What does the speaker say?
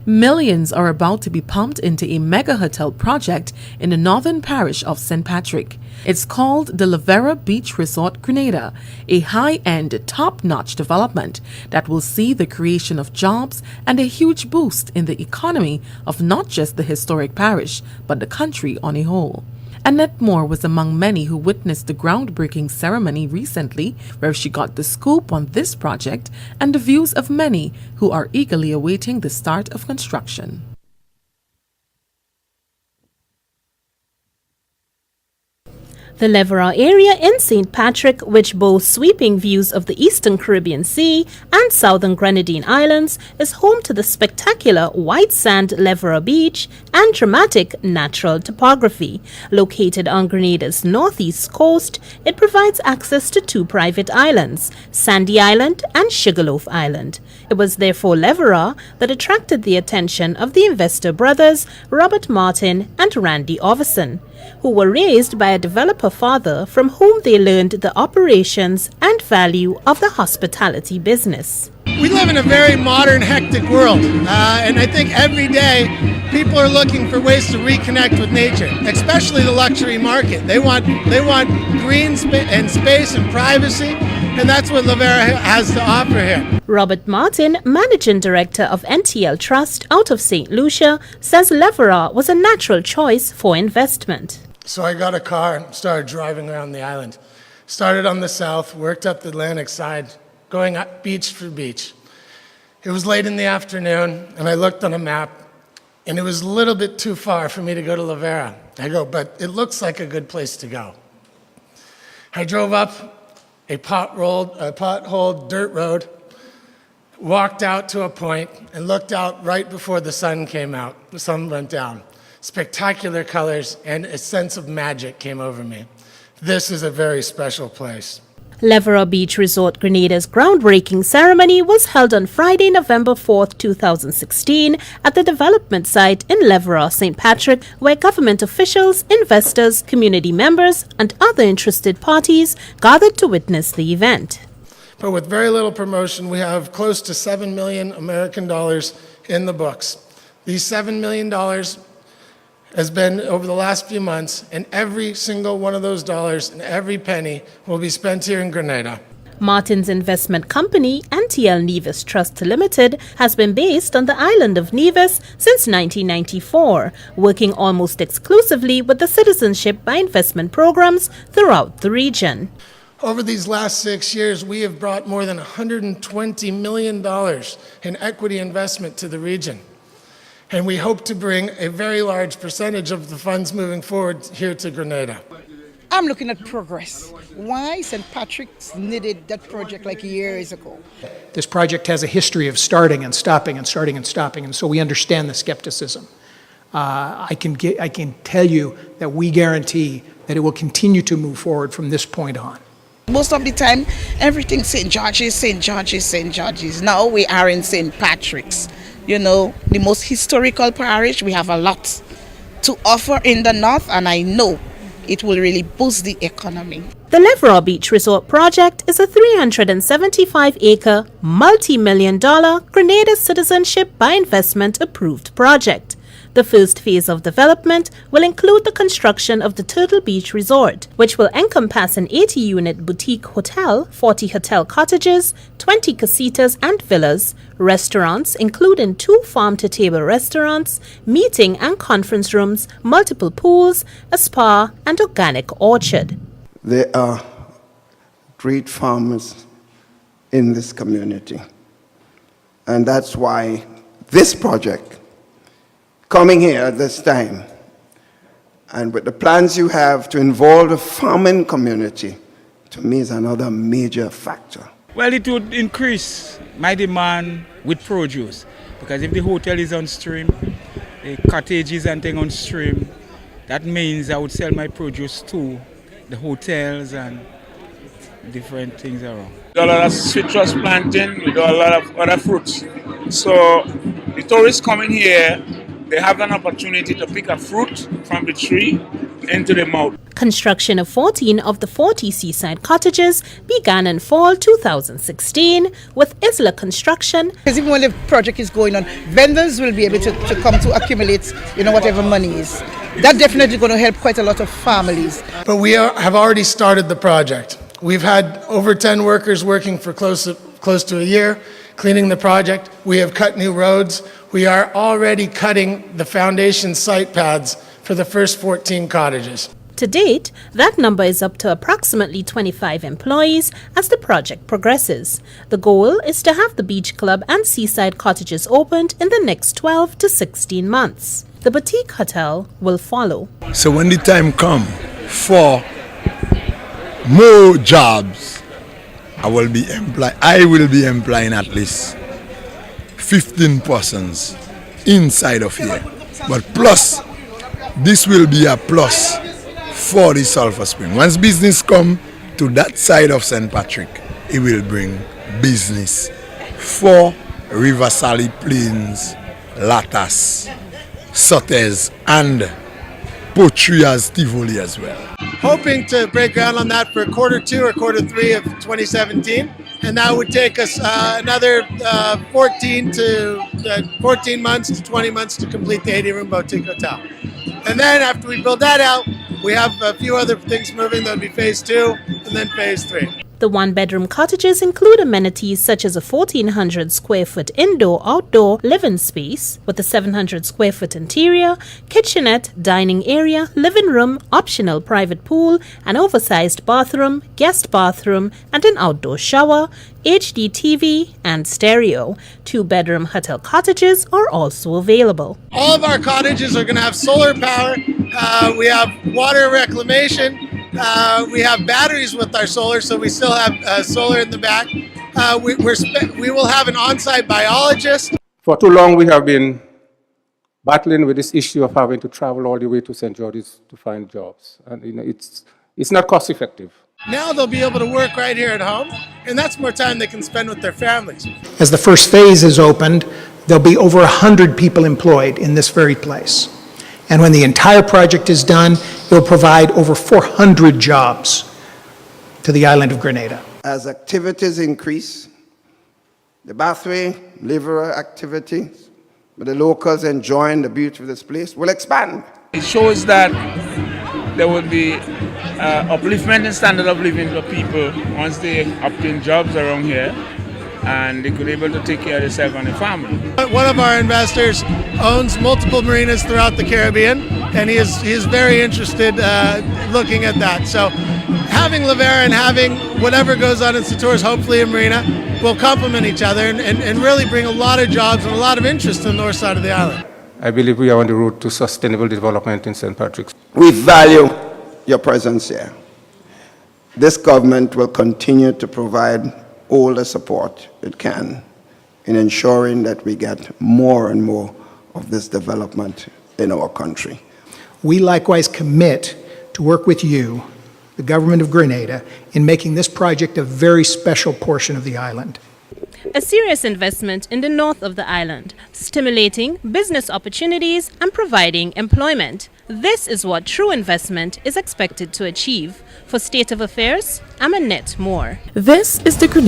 Millions are about to be pumped into a mega hotel project in the northern parish of St. Patrick. It's called the Levera Beach Resort Grenada, a high-end, top-notch development that will see the creation of jobs and a huge boost in the economy of not just the historic parish, but the country on a whole. Annette Moore was among many who witnessed the groundbreaking ceremony recently, where she got the scoop on this project and the views of many who are eagerly awaiting the start of construction. The Levera area in St. Patrick, which boasts sweeping views of the eastern Caribbean Sea and southern Grenadine Islands, is home to the spectacular white sand Levera Beach and dramatic natural topography. Located on Grenada's northeast coast, it provides access to two private islands, Sandy Island and Sugarloaf Island. It was therefore Levera that attracted the attention of the investor brothers Robert Martin and Randy Overson, who were raised by a developer father from whom they learned the operations and value of the hospitality business. We live in a very modern, hectic world, and I think every day people are looking for ways to reconnect with nature, especially the luxury market. They want green space and privacy, and that's what Levera has to offer here. Robert Martin, Managing Director of NTL Trust out of St. Lucia, says Levera was a natural choice for investment. So I got a car and started driving around the island. Started on the south, worked up the Atlantic side, going up beach for beach. It was late in the afternoon, and I looked on a map, and it was a little bit too far for me to go to Levera. I go, but it looks like a good place to go. I drove up a potholed dirt road, walked out to a point, and looked out right before the sun came out. The sun went down. Spectacular colors and a sense of magic came over me. This is a very special place. Levera Beach Resort Grenada's groundbreaking ceremony was held on Friday, November 4, 2016 at the development site in Levera, St. Patrick, where government officials, investors, community members, and other interested parties gathered to witness the event. But with very little promotion, we have close to $7 million American dollars in the books. These $7 million has been over the last few months, and every single one of those dollars and every penny will be spent here in Grenada. Martin's investment company, NTL Nevis Trust Limited, has been based on the island of Nevis since 1994, working almost exclusively with the citizenship by investment programs throughout the region. Over these last 6 years, we have brought more than $120 million in equity investment to the region. And we hope to bring a very large percentage of the funds moving forward here to Grenada. I'm looking at progress. Why St. Patrick's needed that project like years ago? This project has a history of starting and stopping and starting and stopping, and so we understand the skepticism. I can tell you that we guarantee that it will continue to move forward from this point on. Most of the time, everything's St. George's, St. George's, St. George's. Now we are in St. Patrick's. You know, the most historical parish. We have a lot to offer in the north, and I know it will really boost the economy. The Levera Beach Resort project is a 375-acre, multi-million-dollar Grenada citizenship by investment approved project. The first phase of development will include the construction of the Turtle Beach Resort, which will encompass an 80-unit boutique hotel, 40 hotel cottages, 20 casitas and villas, restaurants including 2 farm-to-table restaurants, meeting and conference rooms, multiple pools, a spa, and organic orchard. There are great farmers in this community, and that's why this project coming here at this time, and with the plans you have to involve the farming community, to me is another major factor. Well, it would increase my demand with produce, because if the hotel is on stream, the cottages and things on stream, that means I would sell my produce to the hotels and different things around. We do a lot of citrus planting, we do a lot of other fruits. So the tourists coming here, they have an opportunity to pick a fruit from the tree into the mouth. Construction of 14 of the 40 seaside cottages began in fall 2016, with Isla construction. Because even when the project is going on, vendors will be able to come to accumulate, whatever money is. That's definitely going to help quite a lot of families. But we have already started the project. We've had over 10 workers working for close to a year, cleaning the project. We have cut new roads. We are already cutting the foundation site pads for the first 14 cottages. To date, that number is up to approximately 25 employees as the project progresses. The goal is to have the beach club and seaside cottages opened in the next 12 to 16 months. The boutique hotel will follow. So when the time comes for more jobs, I will be employing at least 15 persons inside of here. But plus, this will be a plus for the Sulphur Spring. Once business come to that side of St. Patrick, it will bring business for River Sally Plains, Latas, Sotters, and Potrias Tivoli as well. Hoping to break ground on that for quarter 2 or quarter 3 of 2017, and that would take us another 14 months to 20 months to complete the 80-room boutique hotel. And then after we build that out, we have a few other things moving. That would be phase 2 and then phase 3. The one-bedroom cottages include amenities such as a 1,400 square foot indoor-outdoor living space with a 700 square foot interior, kitchenette, dining area, living room, optional private pool, an oversized bathroom, guest bathroom, and an outdoor shower, HD TV, and stereo. 2-bedroom hotel cottages are also available. All of our cottages are going to have solar power. We have water reclamation. We have batteries with our solar, so we still have solar in the back. We will have an on-site biologist. For too long, we have been battling with this issue of having to travel all the way to St. George's to find jobs. And it's not cost effective. Now they'll be able to work right here at home, and that's more time they can spend with their families. As the first phase is opened, there'll be over 100 people employed in this very place. And when the entire project is done, it will provide over 400 jobs to the island of Grenada. As activities increase, the Bathway, Levera activities, with the locals enjoying the beauty of this place, will expand. It shows that there will be upliftment in standard of living for people once they obtain jobs around here, and they could be able to take care of themselves and their family. One of our investors owns multiple marinas throughout the Caribbean, and he is very interested looking at that. So having Levera and having whatever goes on in Sator's, hopefully a marina, will complement each other and really bring a lot of jobs and a lot of interest in the north side of the island. I believe we are on the road to sustainable development in St. Patrick's. We value your presence here. This government will continue to provide all the support it can in ensuring that we get more and more of this development in our country. We likewise commit to work with you, the government of Grenada, in making this project a very special portion of the island. A serious investment in the north of the island, stimulating business opportunities and providing employment. This is what true investment is expected to achieve. For State of Affairs, I'm Annette Moore. This is the Grenada